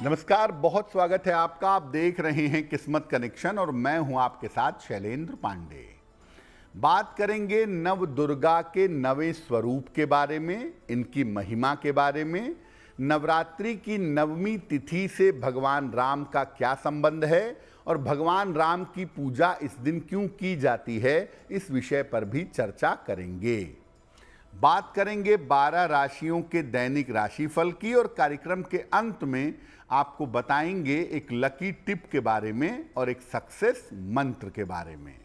नमस्कार, बहुत स्वागत है आपका। आप देख रहे हैं किस्मत कनेक्शन और मैं हूं आपके साथ शैलेंद्र पांडे। बात करेंगे नव दुर्गा के नवे स्वरूप के बारे में, इनकी महिमा के बारे में, नवरात्रि की नवमी तिथि से भगवान राम का क्या संबंध है और भगवान राम की पूजा इस दिन क्यों की जाती है, इस विषय पर भी चर्चा करेंगे। बात करेंगे 12 राशियों के दैनिक राशिफल की और कार्यक्रम के अंत में आपको बताएंगे एक लकी टिप के बारे में और एक सक्सेस मंत्र के बारे में।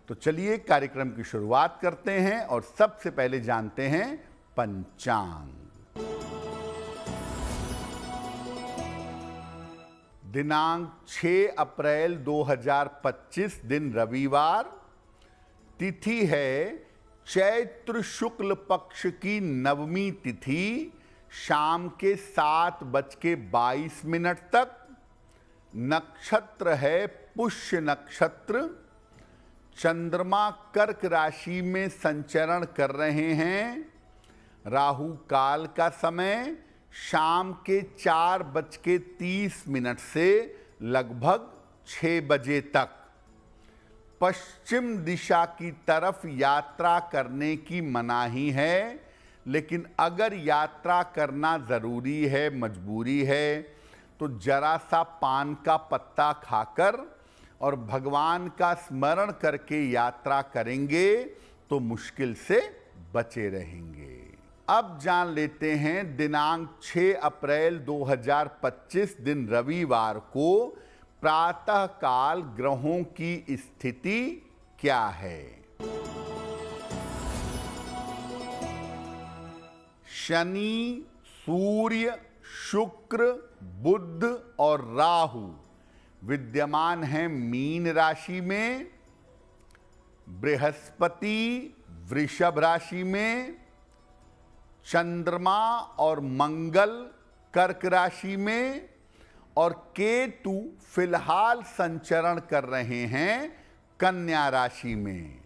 तो चलिए कार्यक्रम की शुरुआत करते हैं और सबसे पहले जानते हैं पंचांग। दिनांक 6 अप्रैल 2025 दिन रविवार, तिथि है चैत्र शुक्ल पक्ष की नवमी तिथि, शाम के 7:22 तक। नक्षत्र है पुष्य नक्षत्र। चंद्रमा कर्क राशि में संचरण कर रहे हैं। राहु काल का समय शाम के 4:30 से लगभग 6 बजे तक। पश्चिम दिशा की तरफ यात्रा करने की मनाही है, लेकिन अगर यात्रा करना ज़रूरी है, मजबूरी है, तो जरा सा पान का पत्ता खाकर और भगवान का स्मरण करके यात्रा करेंगे तो मुश्किल से बचे रहेंगे। अब जान लेते हैं दिनांक 6 अप्रैल 2025 दिन रविवार को प्रातः काल ग्रहों की स्थिति क्या है। शनि, सूर्य, शुक्र, बुध और राहु विद्यमान हैं मीन राशि में। बृहस्पति वृषभ राशि में। चंद्रमा और मंगल कर्क राशि में और केतु फिलहाल संचरण कर रहे हैं कन्या राशि में।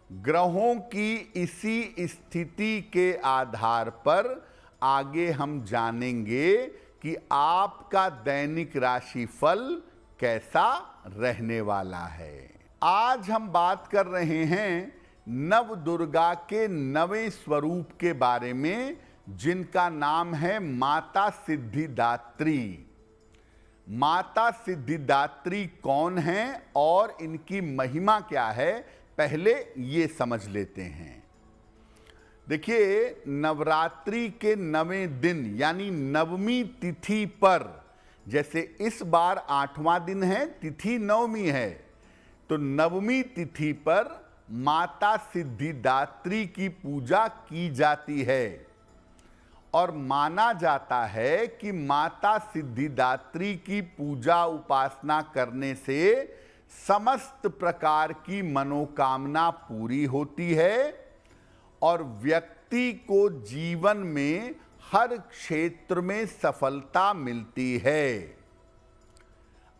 ग्रहों की इसी स्थिति के आधार पर आगे हम जानेंगे कि आपका दैनिक राशिफल कैसा रहने वाला है। आज हम बात कर रहे हैं नव दुर्गा के नवे स्वरूप के बारे में, जिनका नाम है माता सिद्धिदात्री। माता सिद्धिदात्री कौन है और इनकी महिमा क्या है, पहले ये समझ लेते हैं। देखिए, नवरात्रि के नवें दिन यानी नवमी तिथि पर, जैसे इस बार 8वां दिन है, तिथि नवमी है, तो नवमी तिथि पर माता सिद्धिदात्री की पूजा की जाती है और माना जाता है कि माता सिद्धिदात्री की पूजा उपासना करने से समस्त प्रकार की मनोकामना पूरी होती है और व्यक्ति को जीवन में हर क्षेत्र में सफलता मिलती है।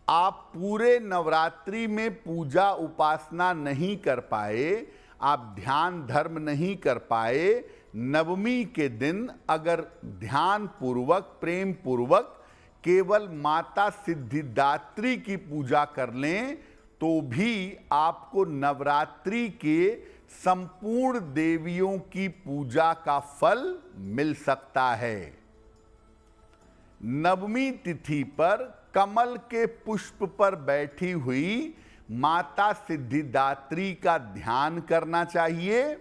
आप पूरे नवरात्रि में पूजा उपासना नहीं कर पाए, आप ध्यान धर्म नहीं कर पाए, नवमी के दिन अगर ध्यान पूर्वक, प्रेम पूर्वक केवल माता सिद्धिदात्री की पूजा कर लें तो भी आपको नवरात्रि के संपूर्ण देवियों की पूजा का फल मिल सकता है। नवमी तिथि पर कमल के पुष्प पर बैठी हुई माता सिद्धिदात्री का ध्यान करना चाहिए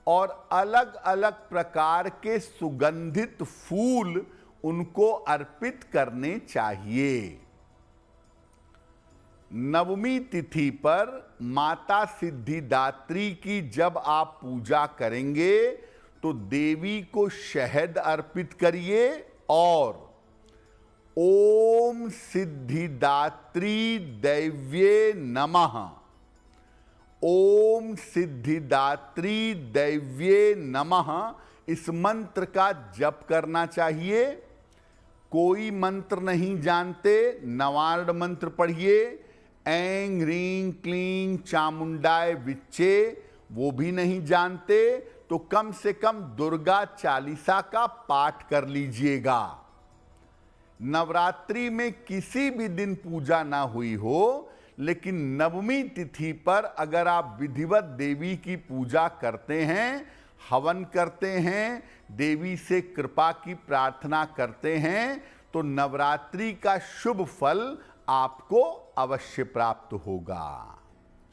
और अलग अलग प्रकार के सुगंधित फूल उनको अर्पित करने चाहिए। नवमी तिथि पर माता सिद्धिदात्री की जब आप पूजा करेंगे तो देवी को शहद अर्पित करिए और ओम सिद्धिदात्री दैव्ये नमः, ओम सिद्धिदात्री दैव्ये नमः, इस मंत्र का जप करना चाहिए। कोई मंत्र नहीं जानते, नवार्ण मंत्र पढ़िए, ऐं ह्रीं क्लीं चामुंडाय विच्चे, वो भी नहीं जानते तो कम से कम दुर्गा चालीसा का पाठ कर लीजिएगा। नवरात्रि में किसी भी दिन पूजा ना हुई हो, लेकिन नवमी तिथि पर अगर आप विधिवत देवी की पूजा करते हैं, हवन करते हैं, देवी से कृपा की प्रार्थना करते हैं, तो नवरात्रि का शुभ फल आपको अवश्य प्राप्त होगा।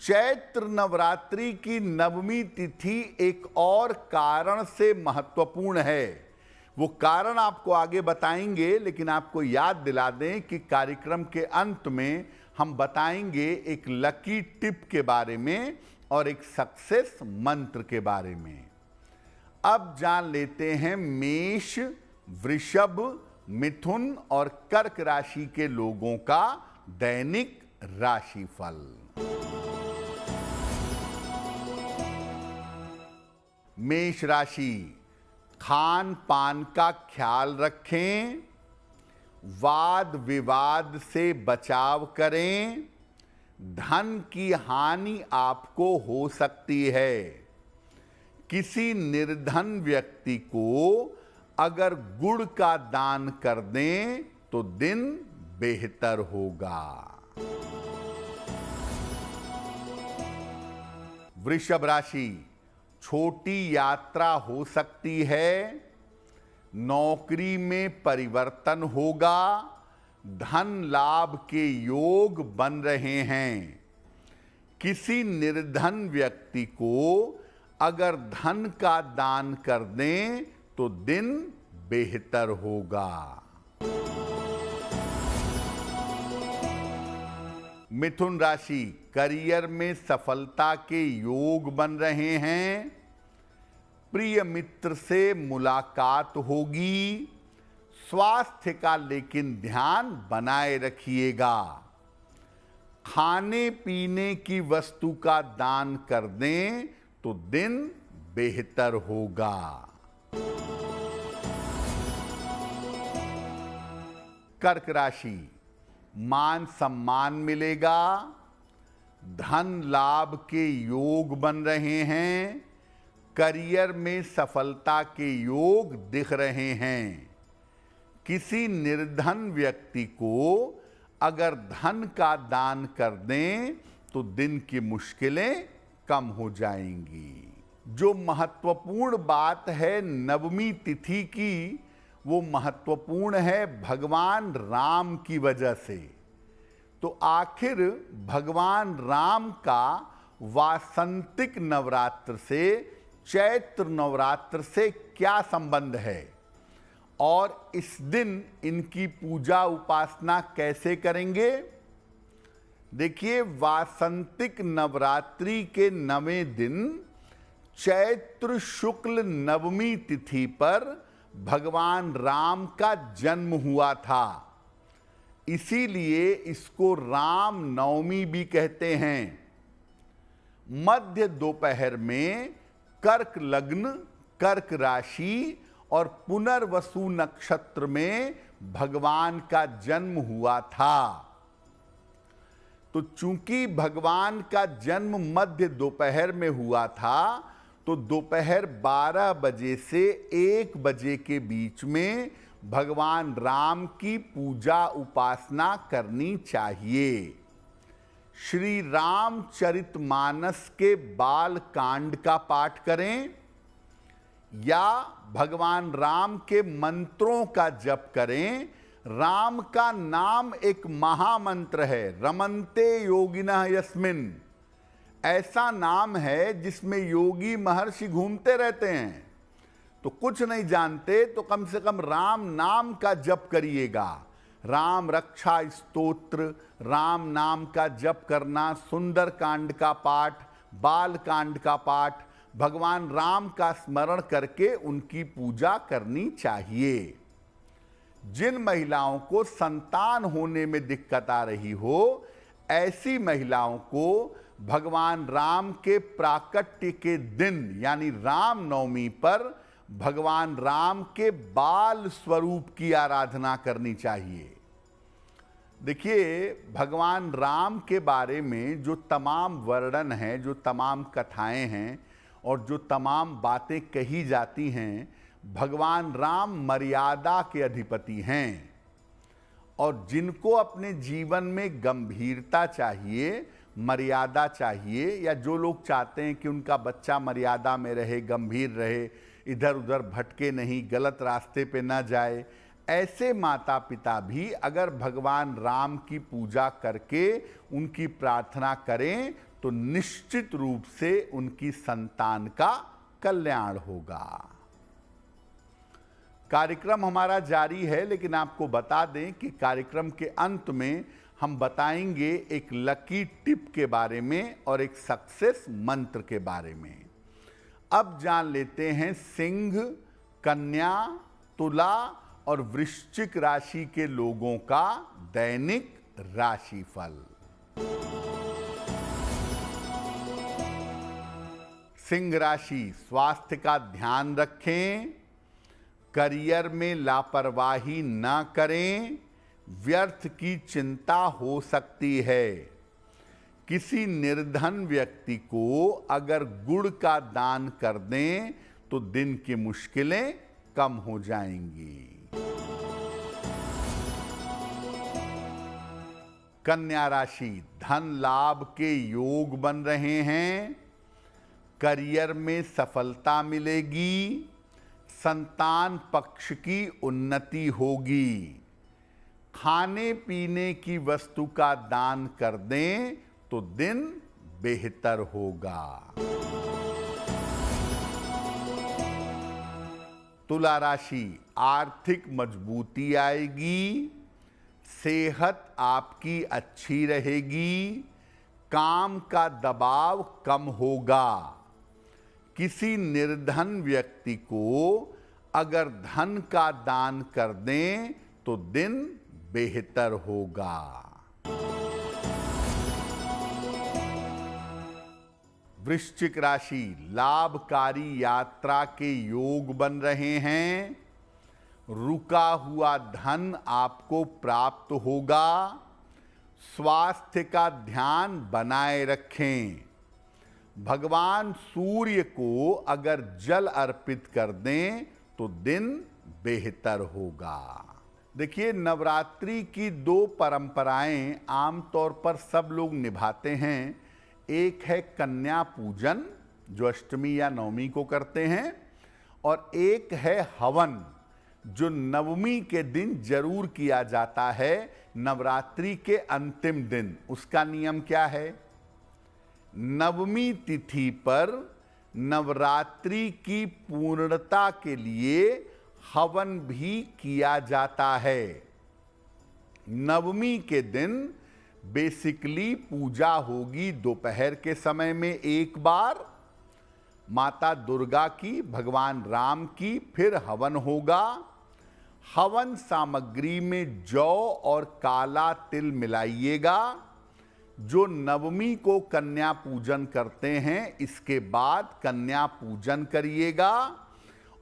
चैत्र नवरात्रि की नवमी तिथि एक और कारण से महत्वपूर्ण है। वो कारण आपको आगे बताएंगे, लेकिन आपको याद दिला दें कि कार्यक्रम के अंत में हम बताएंगे एक लकी टिप के बारे में और एक सक्सेस मंत्र के बारे में। अब जान लेते हैं मेष, वृषभ, मिथुन और कर्क राशि के लोगों का दैनिक राशिफल। मेष राशि, खान पान का ख्याल रखें, वाद विवाद से बचाव करें, धन की हानि आपको हो सकती है। किसी निर्धन व्यक्ति को अगर गुड़ का दान कर दें तो दिन बेहतर होगा। वृषभ राशि, छोटी यात्रा हो सकती है, नौकरी में परिवर्तन होगा, धन लाभ के योग बन रहे हैं। किसी निर्धन व्यक्ति को अगर धन का दान कर दें तो दिन बेहतर होगा। मिथुन राशि, करियर में सफलता के योग बन रहे हैं, प्रिय मित्र से मुलाकात होगी, स्वास्थ्य का लेकिन ध्यान बनाए रखिएगा। खाने पीने की वस्तु का दान कर दें तो दिन बेहतर होगा। कर्क राशि, मान सम्मान मिलेगा, धन लाभ के योग बन रहे हैं, करियर में सफलता के योग दिख रहे हैं। किसी निर्धन व्यक्ति को अगर धन का दान कर दें तो दिन की मुश्किलें कम हो जाएंगी। जो महत्वपूर्ण बात है नवमी तिथि की, वो महत्वपूर्ण है भगवान राम की वजह से। तो आखिर भगवान राम का वासंतिक नवरात्र से, चैत्र नवरात्र से क्या संबंध है और इस दिन इनकी पूजा उपासना कैसे करेंगे? देखिए, वासंतिक नवरात्रि के 9वें दिन चैत्र शुक्ल नवमी तिथि पर भगवान राम का जन्म हुआ था, इसीलिए इसको राम नवमी भी कहते हैं। मध्य दोपहर में कर्क लग्न, कर्क राशि और पुनर्वसु नक्षत्र में भगवान का जन्म हुआ था। तो चूंकि भगवान का जन्म मध्य दोपहर में हुआ था, तो दोपहर 12 बजे से 1 बजे के बीच में भगवान राम की पूजा उपासना करनी चाहिए। श्री रामचरितमानस के बाल कांड का पाठ करें या भगवान राम के मंत्रों का जप करें। राम का नाम एक महामंत्र है, रमन्ते योगिनः यस्मिन्। ऐसा नाम है जिसमें योगी महर्षि घूमते रहते हैं। तो कुछ नहीं जानते तो कम से कम राम नाम का जप करिएगा। राम रक्षा स्तोत्र, राम नाम का जप करना, सुंदर कांड का पाठ, बाल कांड का पाठ, भगवान राम का स्मरण करके उनकी पूजा करनी चाहिए। जिन महिलाओं को संतान होने में दिक्कत आ रही हो, ऐसी महिलाओं को भगवान राम के प्राकट्य के दिन यानी राम नवमी पर भगवान राम के बाल स्वरूप की आराधना करनी चाहिए। देखिए, भगवान राम के बारे में जो तमाम वर्णन हैं, जो तमाम कथाएं हैं और जो तमाम बातें कही जाती हैं, भगवान राम मर्यादा के अधिपति हैं। और जिनको अपने जीवन में गंभीरता चाहिए, मर्यादा चाहिए, या जो लोग चाहते हैं कि उनका बच्चा मर्यादा में रहे, गंभीर रहे, इधर उधर भटके नहीं, गलत रास्ते पे ना जाए, ऐसे माता पिता भी अगर भगवान राम की पूजा करके उनकी प्रार्थना करें तो निश्चित रूप से उनकी संतान का कल्याण होगा। कार्यक्रम हमारा जारी है, लेकिन आपको बता दें कि कार्यक्रम के अंत में हम बताएंगे एक लकी टिप के बारे में और एक सक्सेस मंत्र के बारे में। अब जान लेते हैं सिंह, कन्या, तुला और वृश्चिक राशि के लोगों का दैनिक राशिफल। सिंह राशि, स्वास्थ्य का ध्यान रखें, करियर में लापरवाही न करें, व्यर्थ की चिंता हो सकती है। किसी निर्धन व्यक्ति को अगर गुड़ का दान कर दें तो दिन की मुश्किलें कम हो जाएंगी। कन्या राशि, धन लाभ के योग बन रहे हैं, करियर में सफलता मिलेगी, संतान पक्ष की उन्नति होगी। खाने पीने की वस्तु का दान कर दें तो दिन बेहतर होगा। तुला राशि, आर्थिक मजबूती आएगी, सेहत आपकी अच्छी रहेगी, काम का दबाव कम होगा। किसी निर्धन व्यक्ति को अगर धन का दान कर दें तो दिन बेहतर होगा। वृश्चिक राशि, लाभकारी यात्रा के योग बन रहे हैं, रुका हुआ धन आपको प्राप्त होगा, स्वास्थ्य का ध्यान बनाए रखें। भगवान सूर्य को अगर जल अर्पित कर दें तो दिन बेहतर होगा। देखिए, नवरात्रि की दो परंपराएं आमतौर पर सब लोग निभाते हैं। एक है कन्या पूजन, जो अष्टमी या नवमी को करते हैं, और एक है हवन, जो नवमी के दिन जरूर किया जाता है, नवरात्रि के अंतिम दिन। उसका नियम क्या है? नवमी तिथि पर नवरात्रि की पूर्णता के लिए हवन भी किया जाता है। नवमी के दिन बेसिकली पूजा होगी दोपहर के समय में एक बार, माता दुर्गा की, भगवान राम की, फिर हवन होगा। हवन सामग्री में जौ और काला तिल मिलाइएगा। जो नवमी को कन्या पूजन करते हैं, इसके बाद कन्या पूजन करिएगा,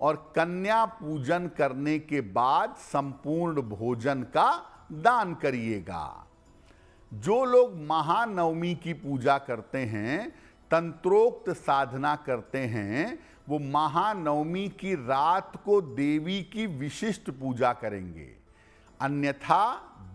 और कन्या पूजन करने के बाद संपूर्ण भोजन का दान करिएगा। जो लोग महानवमी की पूजा करते हैं, तंत्रोक्त साधना करते हैं, वो महानवमी की रात को देवी की विशिष्ट पूजा करेंगे। अन्यथा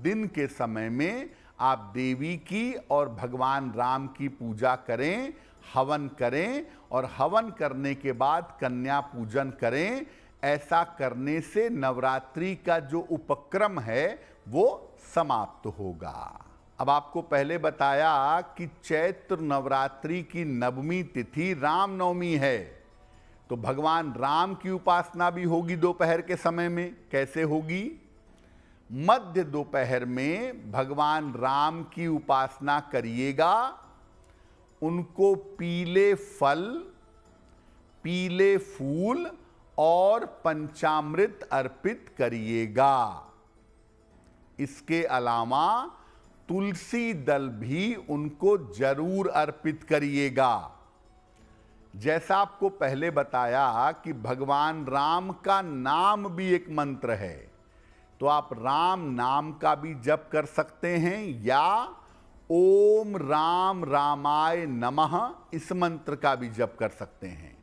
दिन के समय में आप देवी की और भगवान राम की पूजा करें, हवन करें, और हवन करने के बाद कन्या पूजन करें। ऐसा करने से नवरात्रि का जो उपक्रम है वो समाप्त होगा। अब आपको पहले बताया कि चैत्र नवरात्रि की नवमी तिथि रामनवमी है, तो भगवान राम की उपासना भी होगी दोपहर के समय में। कैसे होगी? मध्य दोपहर में भगवान राम की उपासना करिएगा, उनको पीले फल, पीले फूल और पंचामृत अर्पित करिएगा। इसके अलावा तुलसी दल भी उनको जरूर अर्पित करिएगा। जैसा आपको पहले बताया कि भगवान राम का नाम भी एक मंत्र है, तो आप राम नाम का भी जप कर सकते हैं, या ओम राम रामाय नमः इस मंत्र का भी जप कर सकते हैं।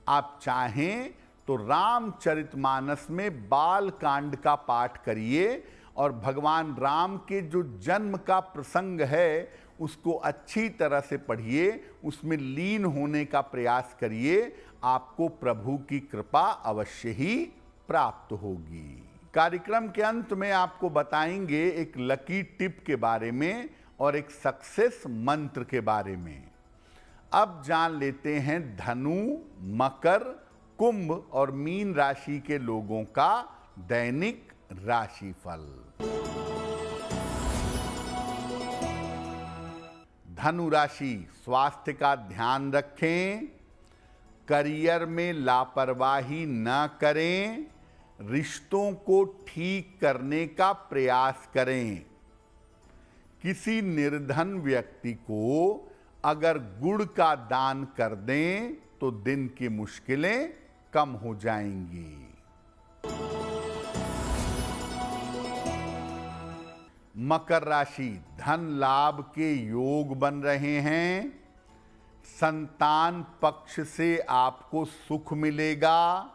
आप चाहें तो रामचरितमानस में बाल कांड का पाठ करिए और भगवान राम के जो जन्म का प्रसंग है उसको अच्छी तरह से पढ़िए, उसमें लीन होने का प्रयास करिए, आपको प्रभु की कृपा अवश्य ही प्राप्त होगी। कार्यक्रम के अंत में आपको बताएंगे एक लकी टिप के बारे में और एक सक्सेस मंत्र के बारे में। अब जान लेते हैं धनु, मकर, कुंभ और मीन राशि के लोगों का दैनिक राशिफल। धनु राशि, स्वास्थ्य का ध्यान रखें, करियर में लापरवाही न करें, रिश्तों को ठीक करने का प्रयास करें। किसी निर्धन व्यक्ति को अगर गुड़ का दान कर दें तो दिन की मुश्किलें कम हो जाएंगी। मकर राशि, धन लाभ के योग बन रहे हैं, संतान पक्ष से आपको सुख मिलेगा,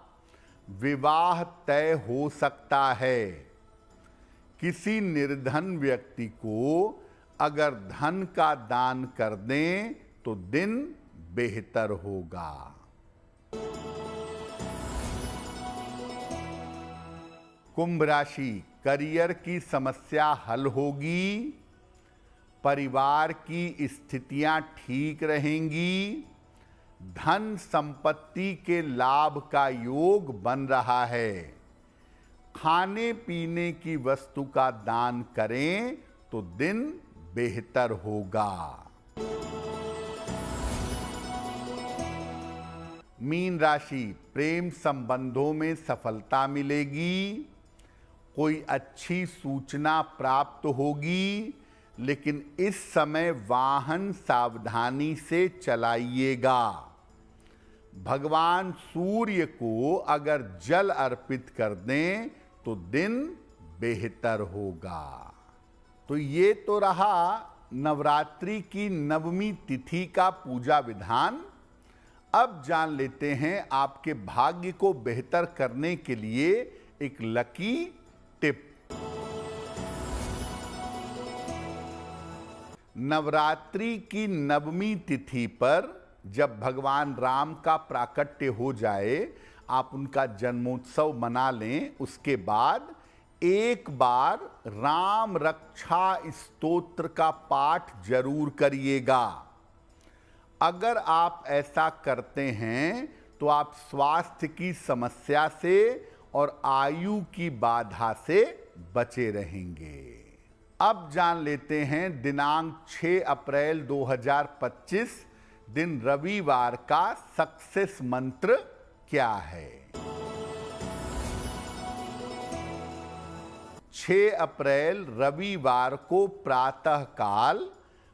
विवाह तय हो सकता है। किसी निर्धन व्यक्ति को अगर धन का दान कर दें तो दिन बेहतर होगा। कुंभ राशि, करियर की समस्या हल होगी, परिवार की स्थितियां ठीक रहेंगी, धन संपत्ति के लाभ का योग बन रहा है। खाने पीने की वस्तु का दान करें तो दिन बेहतर होगा। मीन राशि, प्रेम संबंधों में सफलता मिलेगी, कोई अच्छी सूचना प्राप्त होगी, लेकिन इस समय वाहन सावधानी से चलाइएगा। भगवान सूर्य को अगर जल अर्पित कर दें तो दिन बेहतर होगा। तो ये तो रहा नवरात्रि की नवमी तिथि का पूजा विधान। अब जान लेते हैं आपके भाग्य को बेहतर करने के लिए एक लकी टिप। नवरात्रि की नवमी तिथि पर जब भगवान राम का प्राकट्य हो जाए, आप उनका जन्मोत्सव मना लें, उसके बाद एक बार राम रक्षा स्तोत्र का पाठ जरूर करिएगा। अगर आप ऐसा करते हैं तो आप स्वास्थ्य की समस्या से और आयु की बाधा से बचे रहेंगे। अब जान लेते हैं दिनांक 6 अप्रैल 2025 दिन रविवार का सक्सेस मंत्र क्या है। 6 अप्रैल रविवार को प्रातः काल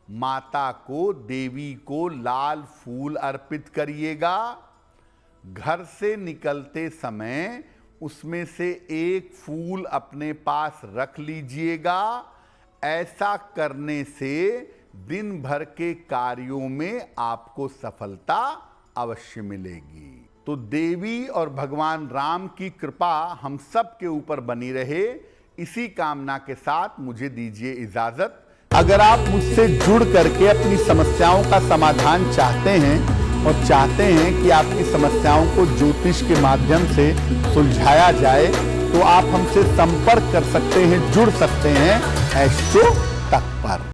माता को, देवी को लाल फूल अर्पित करिएगा। घर से निकलते समय उसमें से एक फूल अपने पास रख लीजिएगा। ऐसा करने से दिन भर के कार्यों में आपको सफलता अवश्य मिलेगी। तो देवी और भगवान राम की कृपा हम सब के ऊपर बनी रहे, इसी कामना के साथ मुझे दीजिए इजाजत। अगर आप मुझसे जुड़ करके अपनी समस्याओं का समाधान चाहते हैं और चाहते हैं कि आपकी समस्याओं को ज्योतिष के माध्यम से सुलझाया जाए, तो आप हमसे संपर्क कर सकते हैं, जुड़ सकते हैं एस्ट्रो तक पर।